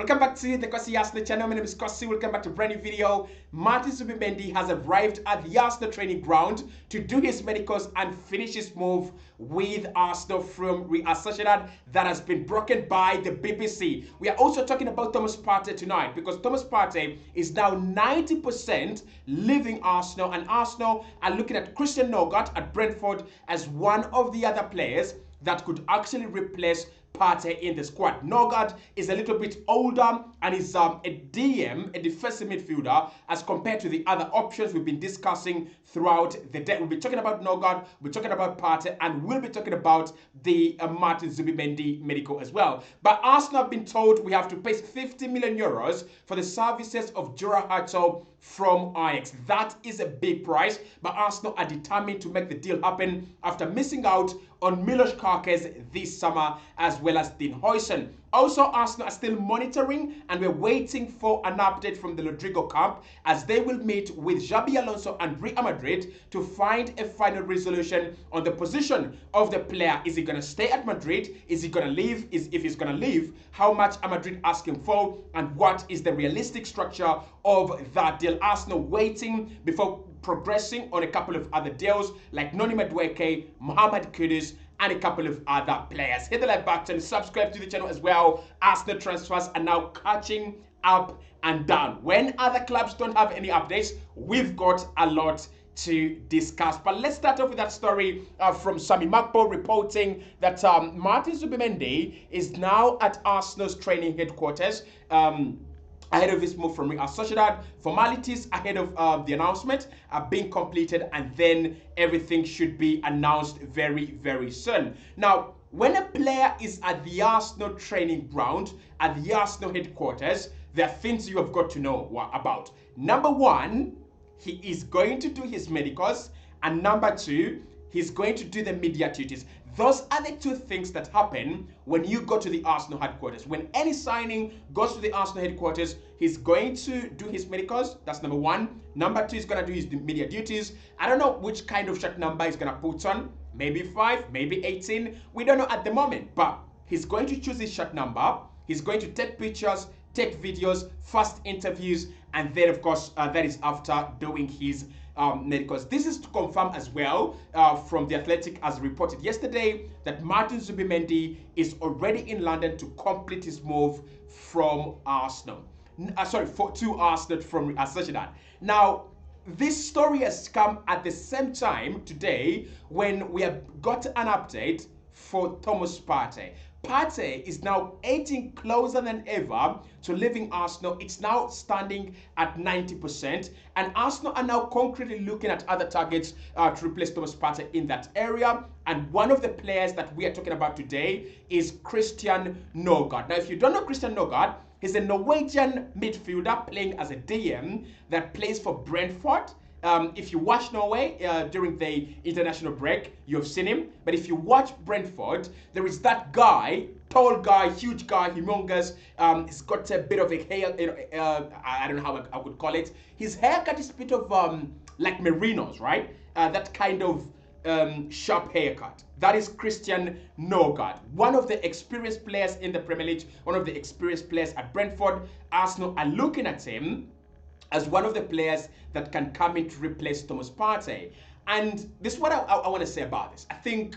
Welcome back to the Kosi Arsenal channel. My name is Kosi. Welcome back to a brand new video. Martin Zubimendi has arrived at the Arsenal training ground to do his medicals and finish his move with Arsenal from Real Sociedad that has been broken by the BBC. We are also talking about Thomas Partey tonight because Thomas Partey is now 90% leaving Arsenal, and Arsenal are looking at Christian Nogard at Brentford as one of the other players that could actually replace Partey in the squad. Nogard is a little bit older and is a DM, a defensive midfielder, as compared to the other options we've been discussing throughout the day. We'll be talking about Nogard, we'll be talking about Partey, and we'll be talking about the Martin Zubimendi medical as well. But Arsenal have been told we have to pay 50 million euros for the services of Jura Hato from Ajax. That is a big price, but Arsenal are determined to make the deal happen after missing out on Milos Kerkez this summer, as well as Dean Huijsen. Also, Arsenal are still monitoring and we're waiting for an update from the Rodrigo camp as they will meet with Xabi Alonso and Real Madrid to find a final resolution on the position of the player. Is he going to stay at Madrid? Is he going to leave? If he's going to leave, how much are Madrid asking for? And what is the realistic structure of that deal? Arsenal waiting before progressing on a couple of other deals like Noni Madueke, Mohamed Kudus, and a couple of other players. Hit the like button, subscribe to the channel as well. Arsenal transfers are now catching up and down. When other clubs don't have any updates, we've got a lot to discuss. But let's start off with that story from Sami Makpo reporting that Martin Zubimendi is now at Arsenal's training headquarters. Ahead of his move from Real Sociedad. Formalities ahead of the announcement are being completed, and then everything should be announced very, very soon. Now, when a player is at the Arsenal training ground, at the Arsenal headquarters, there are things you have got to know about. Number one, he is going to do his medicals, and number two, he's going to do the media duties. Those are the two things that happen when you go to the Arsenal headquarters. When any signing goes to the Arsenal headquarters, he's going to do his medicals. That's number one. Number two, he's going to do his media duties. I don't know which kind of shirt number he's going to put on. Maybe 5, maybe 18. We don't know at the moment, but he's going to choose his shirt number. He's going to take pictures, take videos, first interviews, and then, of course, that is after doing his medicals. This is to confirm as well from The Athletic, as reported yesterday, that Martin Zubimendi is already in London to complete his move from Arsenal. To Arsenal from Real Sociedad. Now, this story has come at the same time today when we have got an update for Thomas Partey. Partey is now edging closer than ever to leaving Arsenal. It's now standing at 90%, and Arsenal are now concretely looking at other targets to replace Thomas Partey in that area. And one of the players that we are talking about today is Christian Nogard. Now, if you don't know Christian Nogard, he's a Norwegian midfielder playing as a DM that plays for Brentford. If you watch Norway during the international break, you've seen him. But if you watch Brentford, there is that guy, tall guy, huge guy, humongous. He's got a bit of a hair, I don't know how I would call it. His haircut is a bit of like Merino's, right? That kind of sharp haircut. That is Christian Nogard, one of the experienced players in the Premier League, one of the experienced players at Brentford. Arsenal are looking at him as one of the players that can come in to replace Thomas Partey. And this is what I want to say about this. I think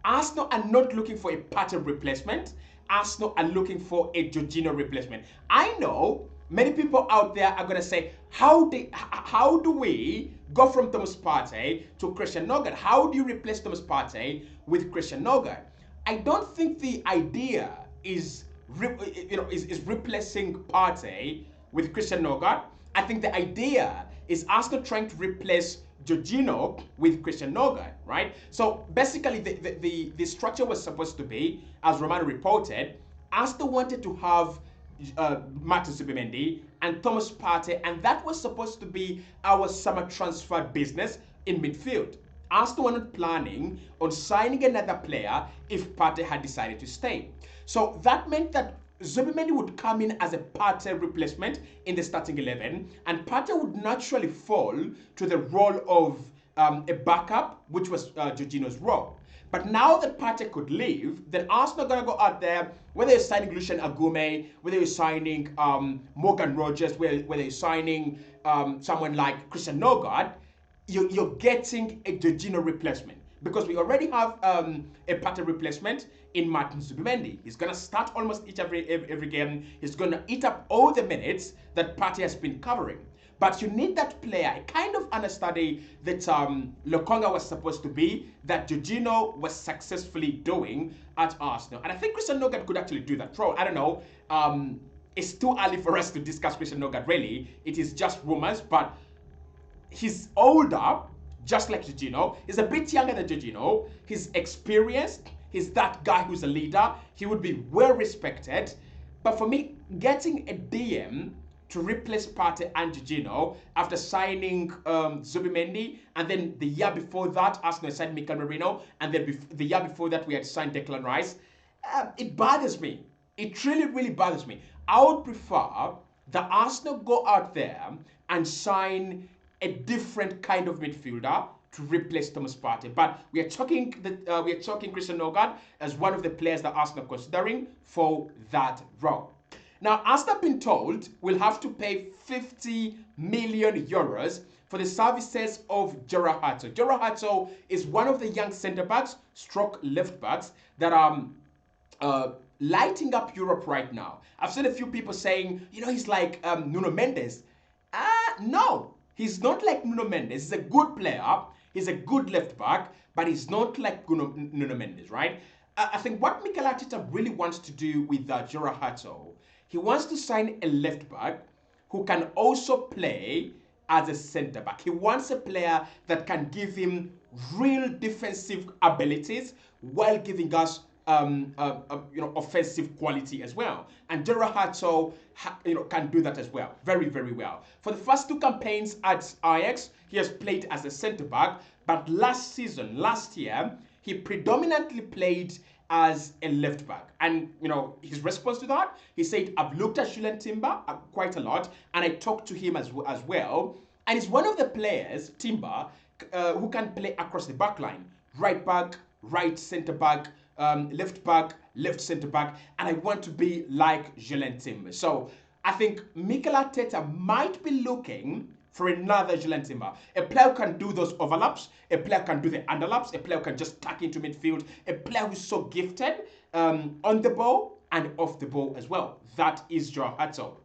Arsenal are not looking for a Partey replacement. Arsenal are looking for a Jorginho replacement. I know many people out there are going to say, how do we go from Thomas Partey to Christian Nogard? How do you replace Thomas Partey with Christian Nogard? I don't think the idea is replacing Partey with Christian Nogard. I think the idea is Arsenal trying to replace Jorginho with Christian Nogard, right? So basically, the structure was supposed to be, as Romano reported, Arsenal wanted to have Martin Zubimendi and Thomas Partey, and that was supposed to be our summer transfer business in midfield. Arsenal were not planning on signing another player if Partey had decided to stay. So that meant that Zubimendi would come in as a Partey replacement in the starting 11, and Partey would naturally fall to the role of a backup, which was Jorginho's role. But now that Partey could leave, then Arsenal are going to go out there, whether you're signing Lucien Agume, whether you're signing Morgan Rogers, whether you're signing someone like Christian Nogard, you're getting a Jorginho replacement. Because we already have a Partey replacement in Martin Zubimendi. He's going to start almost every game. He's going to eat up all the minutes that Partey has been covering. But you need that player, a kind of understudy that Lokonga was supposed to be, that Jorginho was successfully doing at Arsenal. And I think Christian Nogard could actually do that role. I don't know. It's too early for us to discuss Christian Nogard, really. It is just rumors, but he's older, just like Jorginho. He's a bit younger than Jorginho. He's experienced. He's that guy who's a leader. He would be well respected. But for me, getting a DM to replace Partey and Jorginho after signing Zubimendi, and then the year before that, Arsenal signed Mikel Merino, and then the year before that, we had signed Declan Rice. It bothers me. It really, really bothers me. I would prefer that Arsenal go out there and sign a different kind of midfielder to replace Thomas Partey. But we are talking Christian Nogard as one of the players that Arsenal are considering for that role. Now, Arsenal have been told we'll have to pay 50 million euros for the services of Jorah Hato. Jorah Hato is one of the young centre-backs, stroke left-backs, that are lighting up Europe right now. I've seen a few people saying, you know, he's like Nuno Mendes. No, he's not like Nuno Mendes. He's a good player. He's a good left-back, but he's not like Nuno Mendes, right? I think what Mikel Arteta really wants to do with Jorah Hato, he wants to sign a left-back who can also play as a centre-back. He wants a player that can give him real defensive abilities while giving us offensive quality as well. And Jorah Hato can do that as well, very, very well. For the first two campaigns at Ajax, he has played as a centre-back, but last year, he predominantly played as a left back. And, his response to that, he said, I've looked at Julian Timber quite a lot, and I talked to him as well. And he's one of the players, Timber, who can play across the back line. Right back, right centre back, left centre back. And I want to be like Julian Timber. So I think Mikel Arteta might be looking for another Julian Timber. A player who can do those overlaps, a player who can do the underlaps, a player who can just tuck into midfield, a player who's so gifted on the ball and off the ball as well. That is Jorah Hato.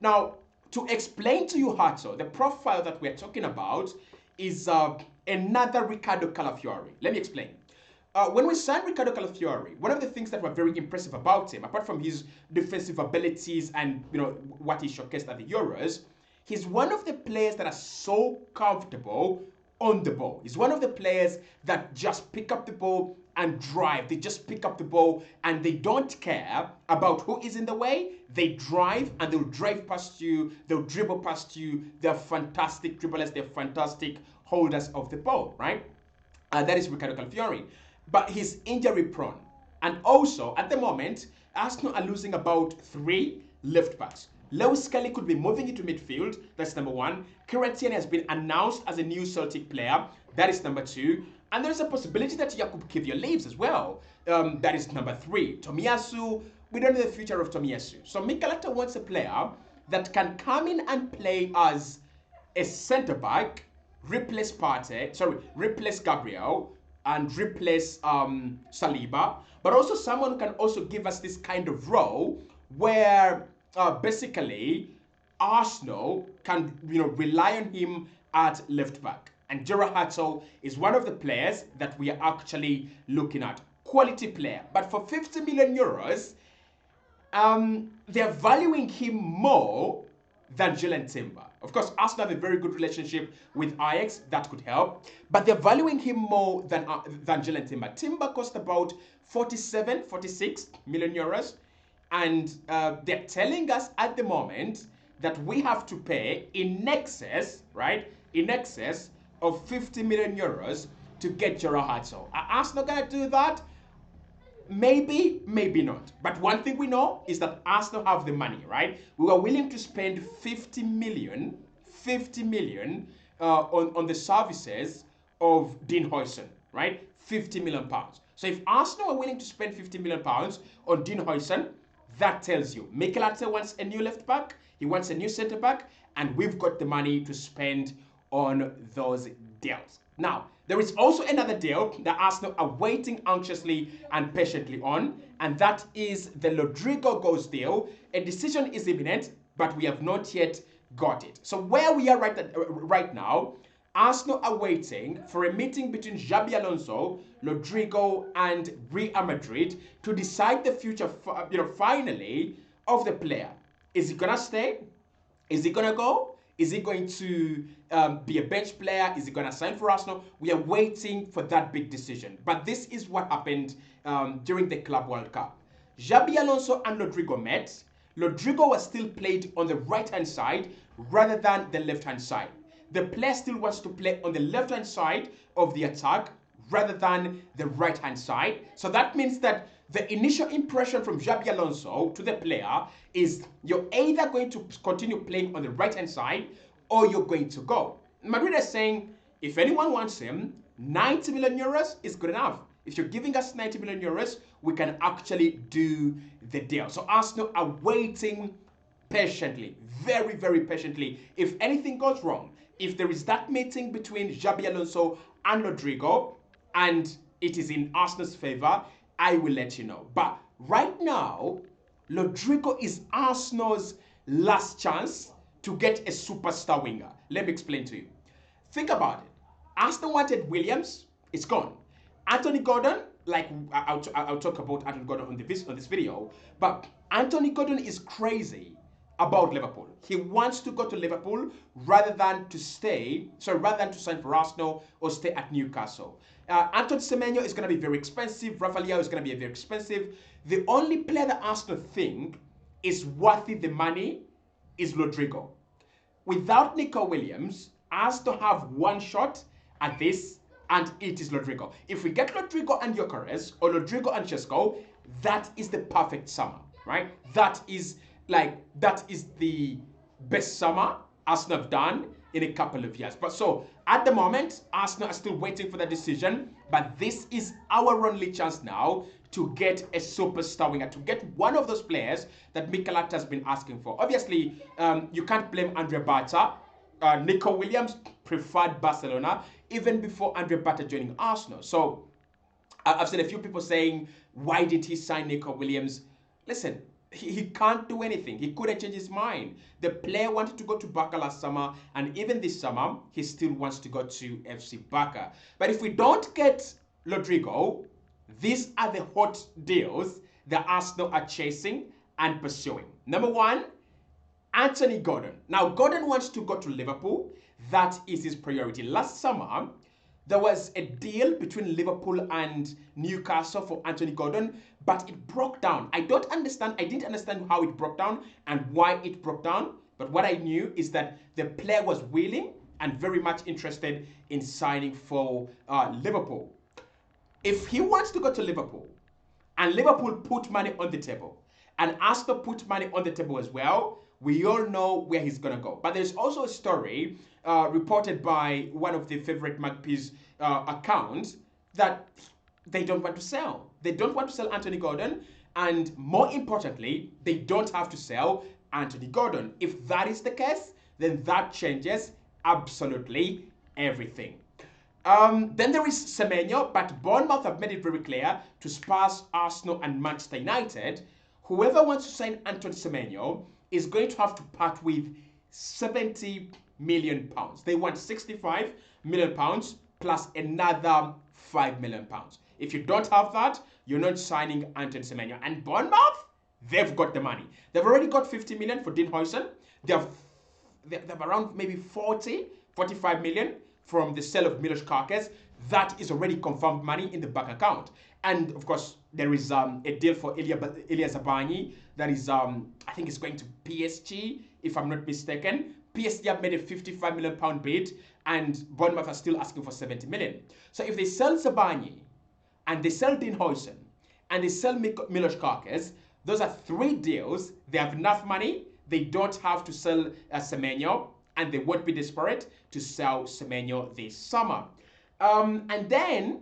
Now, to explain to you Hato, the profile that we're talking about is another Ricardo Calafiori. Let me explain. When we signed Ricardo Calafiori, one of the things that were very impressive about him, apart from his defensive abilities and what he showcased at the Euros, he's one of the players that are so comfortable on the ball. He's one of the players that just pick up the ball and drive. They just pick up the ball and they don't care about who is in the way. They drive and they'll drive past you. They'll dribble past you. They're fantastic dribblers. They're fantastic holders of the ball, right? That is Ricardo Calafiori. But he's injury prone. And also, at the moment, Arsenal are losing about 3 left backs. Lewis Kelly could be moving into midfield. That's number 1. Kieran Tierney has been announced as a new Celtic player. That is number 2. And there's a possibility that Jakub Kiwior leaves as well. That is number 3. Tomiyasu, we don't know the future of Tomiyasu. So Mikel Arteta wants a player that can come in and play as a centre-back, replace Gabriel, and replace Saliba. But also someone who can also give us this kind of role where basically Arsenal can rely on him at left back. And Jorah Hato is one of the players that we are actually looking at. Quality player. But for 50 million euros, they're valuing him more than Julian Timber. Of course, Arsenal have a very good relationship with Ajax. That could help. But they're valuing him more than Julian Timber. Timber cost about 46 million euros. And they're telling us at the moment that we have to pay in excess, right? In excess of 50 million euros to get Jorah Hato. Are Arsenal going to do that? Maybe, maybe not. But one thing we know is that Arsenal have the money, right? We were willing to spend 50 million on the services of Dean Huijsen, right? 50 million pounds. So if Arsenal are willing to spend £50 million on Dean Huijsen, that tells you Mikel Arteta wants a new left back, he wants a new centre back, and we've got the money to spend on those deals. Now, there is also another deal that Arsenal are waiting anxiously and patiently on, and that is the Rodrigo goes deal. A decision is imminent, but we have not yet got it. So where we are right now, Arsenal are waiting for a meeting between Xabi Alonso, Rodrigo, and Real Madrid to decide the future, finally, of the player. Is he gonna stay? Is he gonna go? Is he going to be a bench player? Is he gonna sign for Arsenal? We are waiting for that big decision. But this is what happened during the Club World Cup. Xabi Alonso and Rodrigo met. Rodrigo was still played on the right-hand side rather than the left-hand side. The player still wants to play on the left-hand side of the attack rather than the right-hand side. So that means that the initial impression from Xabi Alonso to the player is you're either going to continue playing on the right-hand side or you're going to go. Madrid is saying, if anyone wants him, 90 million euros is good enough. If you're giving us 90 million euros, we can actually do the deal. So Arsenal are waiting patiently, very, very patiently. If anything goes wrong, if there is that meeting between Xabi Alonso and Rodrigo, and it is in Arsenal's favor, I will let you know. But right now, Rodrigo is Arsenal's last chance to get a superstar winger. Let me explain to you. Think about it. Arsenal wanted Williams, it's gone. Anthony Gordon, like I'll talk about Anthony Gordon on this video, but Anthony Gordon is crazy about Liverpool. He wants to go to Liverpool rather than to sign for Arsenal or stay at Newcastle. Antoine Semenyo is going to be very expensive. Rafa Leao is going to be very expensive. The only player that Arsenal think is worthy the money is Rodrigo. Without Nico Williams, Arsenal have one shot at this, and it is Rodrigo. If we get Rodrigo and Gyökeres or Rodrigo and Šeško, that is the perfect summer, right? That is the best summer Arsenal have done in a couple of years. But so at the moment, Arsenal are still waiting for the decision, but this is our only chance now to get a superstar winger, to get one of those players that Mikel Arteta has been asking for. Obviously, you can't blame Andre Bata. Nico Williams preferred Barcelona even before Andre Bata joining Arsenal. So I've seen a few people saying, why did he sign Nico Williams? Listen, he can't do anything. He couldn't change his mind. The player wanted to go to Barca last summer, and even this summer, he still wants to go to FC Barca. But if we don't get Rodrigo, these are the hot deals that Arsenal are chasing and pursuing. Number one, Anthony Gordon. Now, Gordon wants to go to Liverpool. That is his priority. Last summer, there was a deal between Liverpool and Newcastle for Anthony Gordon, but it broke down. I didn't understand how it broke down and why it broke down. But what I knew is that the player was willing and very much interested in signing for Liverpool. If he wants to go to Liverpool, and Liverpool put money on the table, and Arsenal put money on the table as well, we all know where he's going to go. But there's also a story reported by one of the favorite Magpies accounts that they don't want to sell. They don't want to sell Anthony Gordon, and more importantly, they don't have to sell Anthony Gordon. If that is the case, then that changes absolutely everything. Then there is Semenyo, but Bournemouth have made it very clear to Spurs, Arsenal, and Manchester United, whoever wants to sign Antoine Semenyo is going to have to part with £70 million. They want £65 million plus another £5 million. If you don't have that, you're not signing Antoine Semenyo. And Bournemouth, they've got the money. They've already got 50 million for Dean Huijsen. They have around maybe 45 million from the sale of Milos Karkes. That is already confirmed money in the bank account. And of course, there is a deal for Ilya Zabani that is, I think it's going to PSG, if I'm not mistaken. PSG have made a £55 million bid, and Bournemouth are still asking for 70 million. So if they sell Zabani, and they sell Dean Huijsen, and they sell Milos Karkes, those are three deals. They have enough money. They don't have to sell Semenyo, and they won't be desperate to sell Semenyo this summer. And then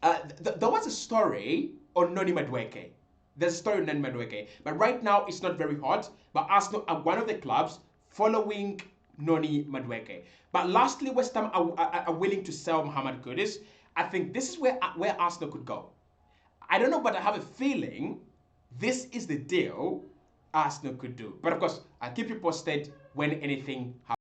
There was a story on Noni Madueke. There's a story on Noni Madueke, but right now it's not very hot. But Arsenal are one of the clubs following Noni Madueke. But lastly, West Ham are willing to sell Mohamed Kudus. I think this is where Arsenal could go. I don't know, but I have a feeling this is the deal Arsenal could do. But of course, I'll keep you posted when anything happens.